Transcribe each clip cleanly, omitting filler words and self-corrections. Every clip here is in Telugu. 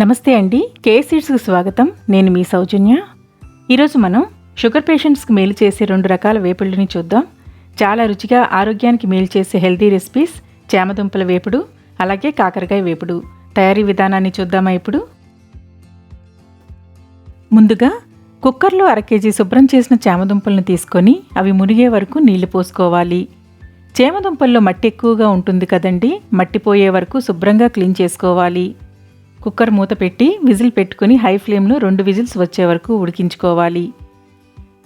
నమస్తే అండి, కేసీడ్స్కి స్వాగతం. నేను మీ సౌజన్య. ఈరోజు మనం షుగర్ పేషెంట్స్కి మేలు చేసే 2 రకాల వేపుళ్ళని చూద్దాం. చాలా రుచిగా ఆరోగ్యానికి మేలు చేసే హెల్తీ రెసిపీస్ చామదుంపల వేపుడు, అలాగే కాకరకాయ వేపుడు తయారీ విధానాన్ని చూద్దామా ఇప్పుడు. ముందుగా కుక్కర్లో 1/2 కేజీ శుభ్రం చేసిన చామదుంపలను తీసుకొని అవి మునిగే వరకు నీళ్లు పోసుకోవాలి. చామదుంపల్లో మట్టి ఎక్కువగా ఉంటుంది కదండి, మట్టిపోయే వరకు శుభ్రంగా క్లీన్ చేసుకోవాలి. కుక్కర్ మూత పెట్టి విజిల్ పెట్టుకుని హై ఫ్లేమ్లో 2 విజిల్స్ వచ్చే వరకు ఉడికించుకోవాలి.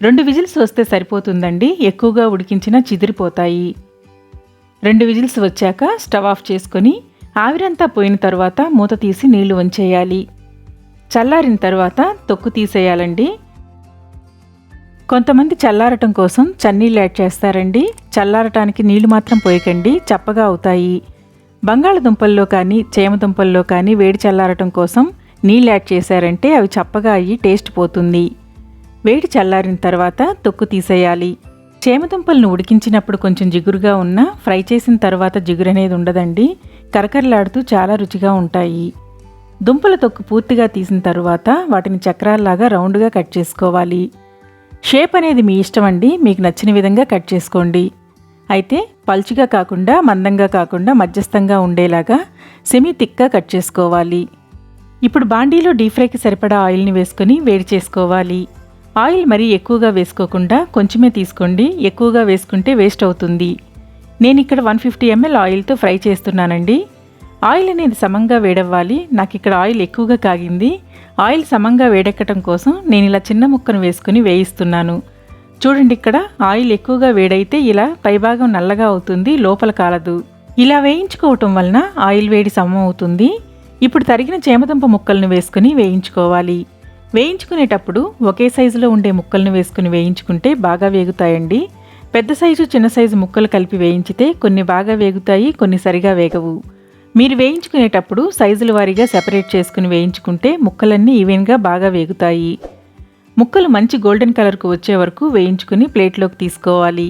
2 విజిల్స్ వస్తే సరిపోతుందండి, ఎక్కువగా ఉడికించినా చిదిరిపోతాయి. 2 విజిల్స్ వచ్చాక స్టవ్ ఆఫ్ చేసుకొని ఆవిరంతా పోయిన తర్వాత మూత తీసి నీళ్లు వంచేయాలి. చల్లారిన తర్వాత తొక్కు తీసేయాలండి. కొంతమంది చల్లారటం కోసం చన్నీళ్ళు యాడ్ చేస్తారండి. చల్లారటానికి నీళ్లు మాత్రం పోయకండి, చప్పగా అవుతాయి. బంగాళదుంపల్లో కానీ చామదుంపల్లో కానీ వేడి చల్లారటం కోసం నీళ్ళు యాడ్ చేశారంటే అవి చప్పగా అయ్యి టేస్ట్ పోతుంది. వేడి చల్లారిన తర్వాత తొక్కు తీసేయాలి. చామదుంపలను ఉడికించినప్పుడు కొంచెం జిగురుగా ఉన్నా ఫ్రై చేసిన తర్వాత జిగురు అనేది ఉండదండి, కరకరలాడుతూ చాలా రుచిగా ఉంటాయి. దుంపల తొక్కు పూర్తిగా తీసిన తర్వాత వాటిని చక్రాల్లాగా రౌండ్గా కట్ చేసుకోవాలి. షేప్ అనేది మీ ఇష్టం అండి, మీకు నచ్చిన విధంగా కట్ చేసుకోండి. అయితే పల్చుగా కాకుండా మందంగా కాకుండా మధ్యస్థంగా ఉండేలాగా సెమీ థిక్గా కట్ చేసుకోవాలి. ఇప్పుడు బాండీలో డీప్ ఫ్రైకి సరిపడా ఆయిల్ని వేసుకొని వేడి చేసుకోవాలి. ఆయిల్ మరీ ఎక్కువగా వేసుకోకుండా కొంచెమే తీసుకోండి, ఎక్కువగా వేసుకుంటే వేస్ట్ అవుతుంది. నేను ఇక్కడ 150 ml ఆయిల్తో ఫ్రై చేస్తున్నానండి. ఆయిల్ అనేది సమంగా వేడవ్వాలి. నాకు ఇక్కడ ఆయిల్ ఎక్కువగా కాగింది. ఆయిల్ సమంగా వేడెక్కడం కోసం నేను ఇలా చిన్న ముక్కను వేసుకుని వేయిస్తున్నాను. చూడండి, ఇక్కడ ఆయిల్ ఎక్కువగా వేడైతే ఇలా పైభాగం నల్లగా అవుతుంది, లోపల కాలదు. ఇలా వేయించుకోవటం వలన ఆయిల్ వేడి సమం అవుతుంది. ఇప్పుడు తరిగిన చామదుంప ముక్కలను వేసుకుని వేయించుకోవాలి. వేయించుకునేటప్పుడు ఒకే సైజులో ఉండే ముక్కలను వేసుకుని వేయించుకుంటే బాగా వేగుతాయండి. పెద్ద సైజు చిన్న సైజు ముక్కలు కలిపి వేయించితే కొన్ని బాగా వేగుతాయి, కొన్ని సరిగా వేగవు. మీరు వేయించుకునేటప్పుడు సైజుల వారీగా సెపరేట్ చేసుకుని వేయించుకుంటే ముక్కలన్నీ ఈవెన్గా బాగా వేగుతాయి. ముక్కలు మంచి గోల్డెన్ కలర్కు వచ్చే వరకు వేయించుకుని ప్లేట్లోకి తీసుకోవాలి.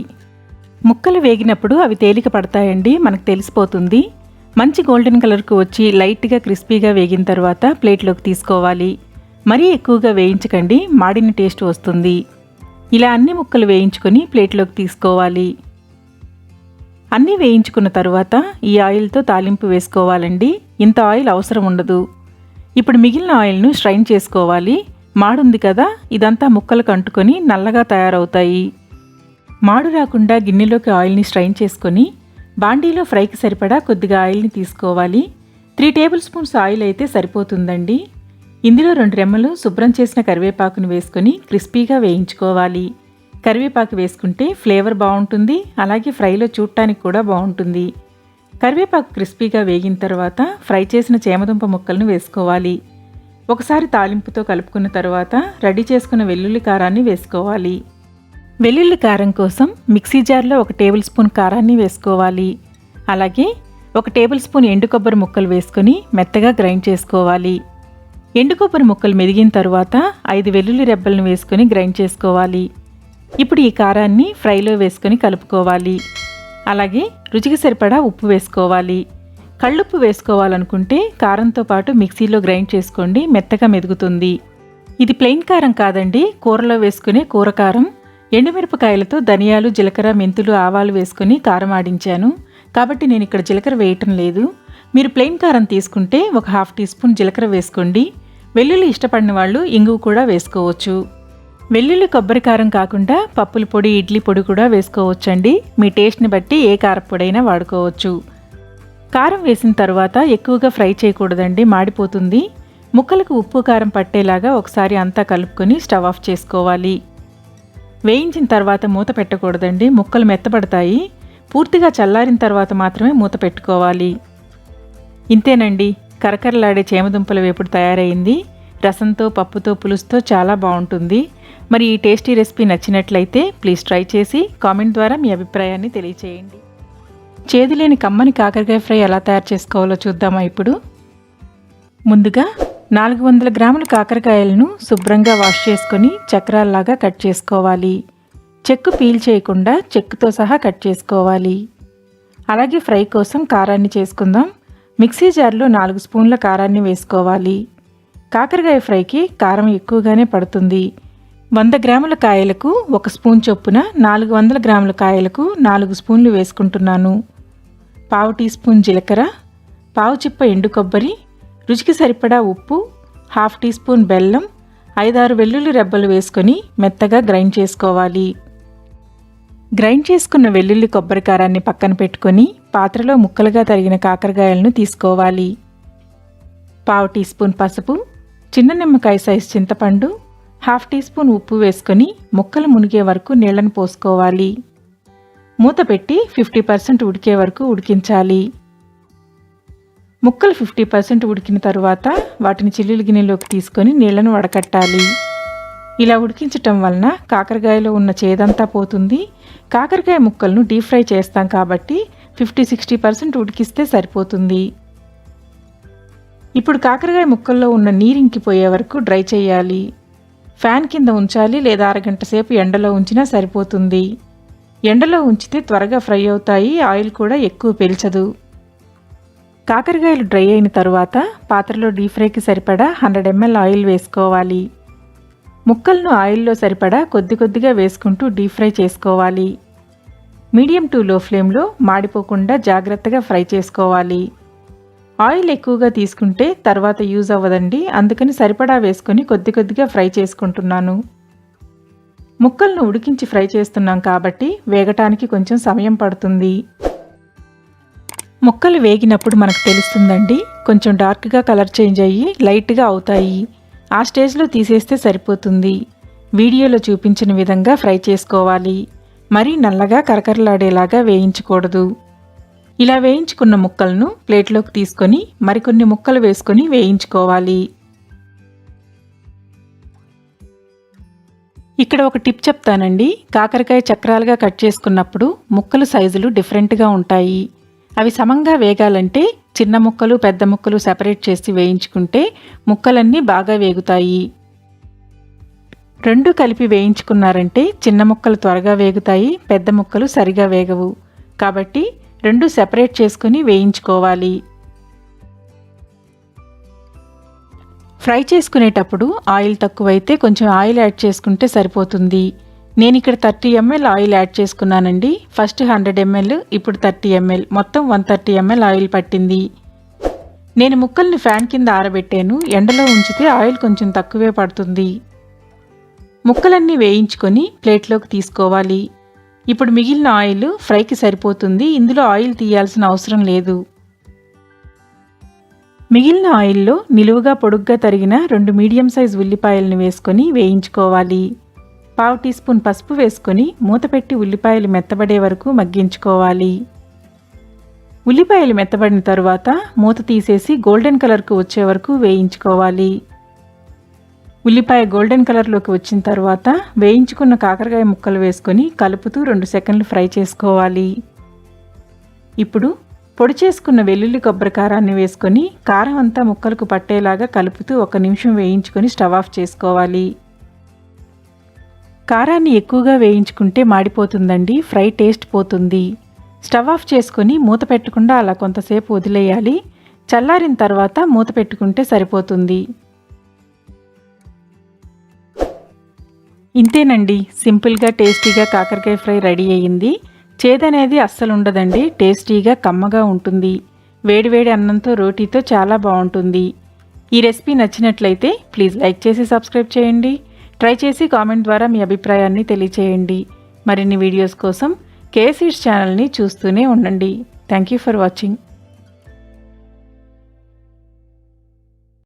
ముక్కలు వేగినప్పుడు అవి తేలిక పడతాయండి, మనకు తెలిసిపోతుంది. మంచి గోల్డెన్ కలర్కు వచ్చి లైట్గా క్రిస్పీగా వేగిన తర్వాత ప్లేట్లోకి తీసుకోవాలి. మరీ ఎక్కువగా వేయించకండి, మాడిన టేస్ట్ వస్తుంది. ఇలా అన్ని ముక్కలు వేయించుకొని ప్లేట్లోకి తీసుకోవాలి. అన్నీ వేయించుకున్న తర్వాత ఈ ఆయిల్తో తాలింపు వేసుకోవాలండి. ఇంత ఆయిల్ అవసరం ఉండదు. ఇప్పుడు మిగిలిన ఆయిల్ను స్ట్రైన్ చేసుకోవాలి. మాడుంది కదా, ఇదంతా ముక్కలకు అంటుకొని నల్లగా తయారవుతాయి. మాడు రాకుండా గిన్నెలోకి ఆయిల్ని స్ట్రైన్ చేసుకొని బాండీలో ఫ్రైకి సరిపడా కొద్దిగా ఆయిల్ని తీసుకోవాలి. 3 టేబుల్ స్పూన్స్ ఆయిల్ అయితే సరిపోతుందండి. ఇందులో 2 రెమ్మలు శుభ్రం చేసిన కరివేపాకును వేసుకొని క్రిస్పీగా వేయించుకోవాలి. కరివేపాకు వేసుకుంటే ఫ్లేవర్ బాగుంటుంది, అలాగే ఫ్రైలో చూడటానికి కూడా బాగుంటుంది. కరివేపాకు క్రిస్పీగా వేగిన తర్వాత ఫ్రై చేసిన చామదుంప ముక్కలను వేసుకోవాలి. ఒకసారి తాలింపుతో కలుపుకున్న తర్వాత రెడీ చేసుకున్న వెల్లుల్లి కారాన్ని వేసుకోవాలి. వెల్లుల్లి కారం కోసం మిక్సీ జార్లో 1 టేబుల్ స్పూన్ కారాన్ని వేసుకోవాలి. అలాగే 1 టేబుల్ స్పూన్ ఎండు కొబ్బరి ముక్కలు వేసుకొని మెత్తగా గ్రైండ్ చేసుకోవాలి. ఎండు కొబ్బరి ముక్కలు మెదిగిన తర్వాత 5 వెల్లుల్లి రెబ్బలను వేసుకొని గ్రైండ్ చేసుకోవాలి. ఇప్పుడు ఈ కారాన్ని ఫ్రైలో వేసుకొని కలుపుకోవాలి. అలాగే రుచికి సరిపడా ఉప్పు వేసుకోవాలి. కళ్ళుప్పు వేసుకోవాలనుకుంటే కారంతో పాటు మిక్సీలో గ్రైండ్ చేసుకోండి, మెత్తగా మెదుగుతుంది. ఇది ప్లెయిన్ కారం కాదండి, కూరలో వేసుకునే కూర కారం. ఎండుమిరపకాయలతో ధనియాలు, జీలకర్ర, మెంతులు, ఆవాలు వేసుకొని కారం ఆడించాను కాబట్టి నేను ఇక్కడ జీలకర్ర వేయటం లేదు. మీరు ప్లెయిన్ కారం తీసుకుంటే 1/2 టీ స్పూన్ జీలకర్ర వేసుకోండి. వెల్లుల్లి ఇష్టపడిన వాళ్ళు ఇంగువ కూడా వేసుకోవచ్చు. వెల్లుల్లి కొబ్బరి కారం కాకుండా పప్పుల పొడి, ఇడ్లీ పొడి కూడా వేసుకోవచ్చండి. మీ టేస్ట్ని బట్టి ఏ కారపొడైనా వాడుకోవచ్చు. కారం వేసిన తర్వాత ఎక్కువగా ఫ్రై చేయకూడదండి, మాడిపోతుంది. ముక్కలకు ఉప్పు కారం పట్టేలాగా ఒకసారి అంతా కలుపుకొని స్టవ్ ఆఫ్ చేసుకోవాలి. వేయించిన తర్వాత మూత పెట్టకూడదండి, ముక్కలు మెత్తబడతాయి. పూర్తిగా చల్లారిన తర్వాత మాత్రమే మూత పెట్టుకోవాలి. ఇంతేనండి, కరకరలాడే చామదుంపల వేపుడు తయారైంది. రసంతో, పప్పుతో, పులుసుతో చాలా బాగుంటుంది. మరి ఈ టేస్టీ రెసిపీ నచ్చినట్లయితే ప్లీజ్ ట్రై చేసి కామెంట్ ద్వారా మీ అభిప్రాయాన్ని తెలియచేయండి. చేదులేని కమ్మని కాకరకాయ ఫ్రై ఎలా తయారు చేసుకోవాలో చూద్దామా ఇప్పుడు. ముందుగా 400 గ్రాముల కాకరకాయలను శుభ్రంగా వాష్ చేసుకొని చక్రాల్లాగా కట్ చేసుకోవాలి. చెక్కు పీల్ చేయకుండా చెక్కుతో సహా కట్ చేసుకోవాలి. అలాగే ఫ్రై కోసం కారాన్ని చేసుకుందాం. మిక్సీ జార్లో 4 స్పూన్ల కారాన్ని వేసుకోవాలి. కాకరకాయ ఫ్రైకి కారం ఎక్కువగానే పడుతుంది. 100 గ్రాముల కాయలకు 1 స్పూన్ చొప్పున 400 గ్రాముల కాయలకు 4 స్పూన్లు వేసుకుంటున్నాను. పావు టీ స్పూన్ జీలకర్ర, పావు చిప్ప ఎండు కొబ్బరి, రుచికి సరిపడా ఉప్పు, హాఫ్ టీ స్పూన్ బెల్లం, 5-6 వెల్లుల్లి రెబ్బలు వేసుకొని మెత్తగా గ్రైండ్ చేసుకోవాలి. గ్రైండ్ చేసుకున్న వెల్లుల్లి కొబ్బరి కారాన్ని పక్కన పెట్టుకొని పాత్రలో ముక్కలుగా తరిగిన కాకరకాయలను తీసుకోవాలి. పావు టీ స్పూన్ పసుపు, చిన్న నిమ్మకాయ సైజు చింతపండు, హాఫ్ టీ స్పూన్ ఉప్పు వేసుకొని ముక్కలు మునిగే వరకు నీళ్లను పోసుకోవాలి. మూత పెట్టి 50% ఉడికే వరకు ఉడికించాలి. ముక్కలు 50% ఉడికిన తరువాత వాటిని చిల్లుల గిన్నెలోకి తీసుకొని నీళ్లను వడకట్టాలి. ఇలా ఉడికించటం వలన కాకరకాయలో ఉన్న చేదంతా పోతుంది. కాకరకాయ ముక్కలను డీప్ ఫ్రై చేస్తాం కాబట్టి 50-60% ఉడికిస్తే సరిపోతుంది. ఇప్పుడు కాకరకాయ ముక్కల్లో ఉన్న నీరింకిపోయే వరకు డ్రై చేయాలి. ఫ్యాన్ కింద ఉంచాలి లేదా అరగంట సేపు ఎండలో ఉంచినా సరిపోతుంది. ఎండలో ఉంచితే త్వరగా ఫ్రై అవుతాయి, ఆయిల్ కూడా ఎక్కువ పీల్చదు. కాకరకాయలు డ్రై అయిన తరువాత పాత్రలో డీప్ ఫ్రైకి సరిపడా 100 ml ఆయిల్ వేసుకోవాలి. ముక్కలను ఆయిల్లో సరిపడా కొద్ది కొద్దిగా వేసుకుంటూ డీప్ ఫ్రై చేసుకోవాలి. మీడియం టు లో ఫ్లేమ్లో మాడిపోకుండా జాగ్రత్తగా ఫ్రై చేసుకోవాలి. ఆయిల్ ఎక్కువగా తీసుకుంటే తర్వాత యూజ్ అవ్వదండి, అందుకని సరిపడా వేసుకొని కొద్ది కొద్దిగా ఫ్రై చేసుకుంటున్నాను. ముక్కలను ఉడికించి ఫ్రై చేస్తున్నాం కాబట్టి వేగటానికి కొంచెం సమయం పడుతుంది. ముక్కలు వేగినప్పుడు మనకు తెలుస్తుందండి, కొంచెం డార్క్గా కలర్ చేంజ్ అయ్యి లైట్గా అవుతాయి. ఆ స్టేజ్లో తీసేస్తే సరిపోతుంది. వీడియోలో చూపించిన విధంగా ఫ్రై చేసుకోవాలి. మరీ నల్లగా కరకరలాడేలాగా వేయించకూడదు. ఇలా వేయించుకున్న ముక్కలను ప్లేట్లోకి తీసుకొని మరికొన్ని ముక్కలు వేసుకొని వేయించుకోవాలి. ఇక్కడ ఒక టిప్ చెప్తానండి. కాకరకాయ చక్రాలుగా కట్ చేసుకున్నప్పుడు ముక్కలు సైజులు డిఫరెంట్గా ఉంటాయి. అవి సమంగా వేగాలంటే చిన్న ముక్కలు పెద్ద ముక్కలు సెపరేట్ చేసి వేయించుకుంటే ముక్కలన్నీ బాగా వేగుతాయి. రెండు కలిపి వేయించుకున్నారంటే చిన్న ముక్కలు త్వరగా వేగుతాయి, పెద్ద ముక్కలు సరిగా వేగవు. కాబట్టి రెండు సెపరేట్ చేసుకుని వేయించుకోవాలి. ఫ్రై చేసుకునేటప్పుడు ఆయిల్ తక్కువైతే కొంచెం ఆయిల్ యాడ్ చేసుకుంటే సరిపోతుంది. నేను ఇక్కడ 30 ml ఆయిల్ యాడ్ చేసుకున్నానండి. ఫస్ట్ 100 ml, ఇప్పుడు 30 ml, మొత్తం 130 ml ఆయిల్ పట్టింది. నేను ముక్కల్ని ఫ్యాన్ కింద ఆరబెట్టాను. ఎండలో ఉంచితే ఆయిల్ కొంచెం తక్కువే పడుతుంది. ముక్కలన్నీ వేయించుకొని ప్లేట్లోకి తీసుకోవాలి. ఇప్పుడు మిగిలిన ఆయిల్ ఫ్రైకి సరిపోతుంది. ఇందులో ఆయిల్ తీయాల్సిన అవసరం లేదు. మిగిలిన ఆయిల్లో నిలువుగా పొడుగ్గా తరిగిన 2 మీడియం సైజ్ ఉల్లిపాయలను వేసుకొని వేయించుకోవాలి. పావు టీ స్పూన్ పసుపు వేసుకొని మూత పెట్టి ఉల్లిపాయలు మెత్తబడే వరకు మగ్గించుకోవాలి. ఉల్లిపాయలు మెత్తబడిన తరువాత మూత తీసేసి గోల్డెన్ కలర్కు వచ్చే వరకు వేయించుకోవాలి. ఉల్లిపాయ గోల్డెన్ కలర్లోకి వచ్చిన తర్వాత వేయించుకున్న కాకరకాయ ముక్కలు వేసుకొని కలుపుతూ 2 సెకండ్లు ఫ్రై చేసుకోవాలి. ఇప్పుడు పొడి చేసుకున్న వెల్లుల్లి కొబ్బరి కారాన్ని వేసుకొని కారం అంతా ముక్కలకు పట్టేలాగా కలుపుతూ 1 నిమిషం వేయించుకొని స్టవ్ ఆఫ్ చేసుకోవాలి. కారాన్ని ఎక్కువగా వేయించుకుంటే మాడిపోతుందండి, ఫ్రై టేస్ట్ పోతుంది. స్టవ్ ఆఫ్ చేసుకొని మూత పెట్టకుండా అలా కొంతసేపు వదిలేయాలి. చల్లారిన తర్వాత మూత పెట్టుకుంటే సరిపోతుంది. ఇంతేనండి, సింపుల్గా టేస్టీగా కాకరకాయ ఫ్రై రెడీ అయ్యింది. చేదనేది అస్సలు ఉండదండి, టేస్టీగా కమ్మగా ఉంటుంది. వేడివేడి అన్నంతో రోటీతో చాలా బాగుంటుంది. ఈ రెసిపీ నచ్చినట్లయితే ప్లీజ్ లైక్ చేసి సబ్స్క్రైబ్ చేయండి. ట్రై చేసి కామెంట్ ద్వారా మీ అభిప్రాయాన్ని తెలియచేయండి. మరిన్ని వీడియోస్ కోసం కేసీడ్స్ ఛానల్ని చూస్తూనే ఉండండి. Thank you for watching.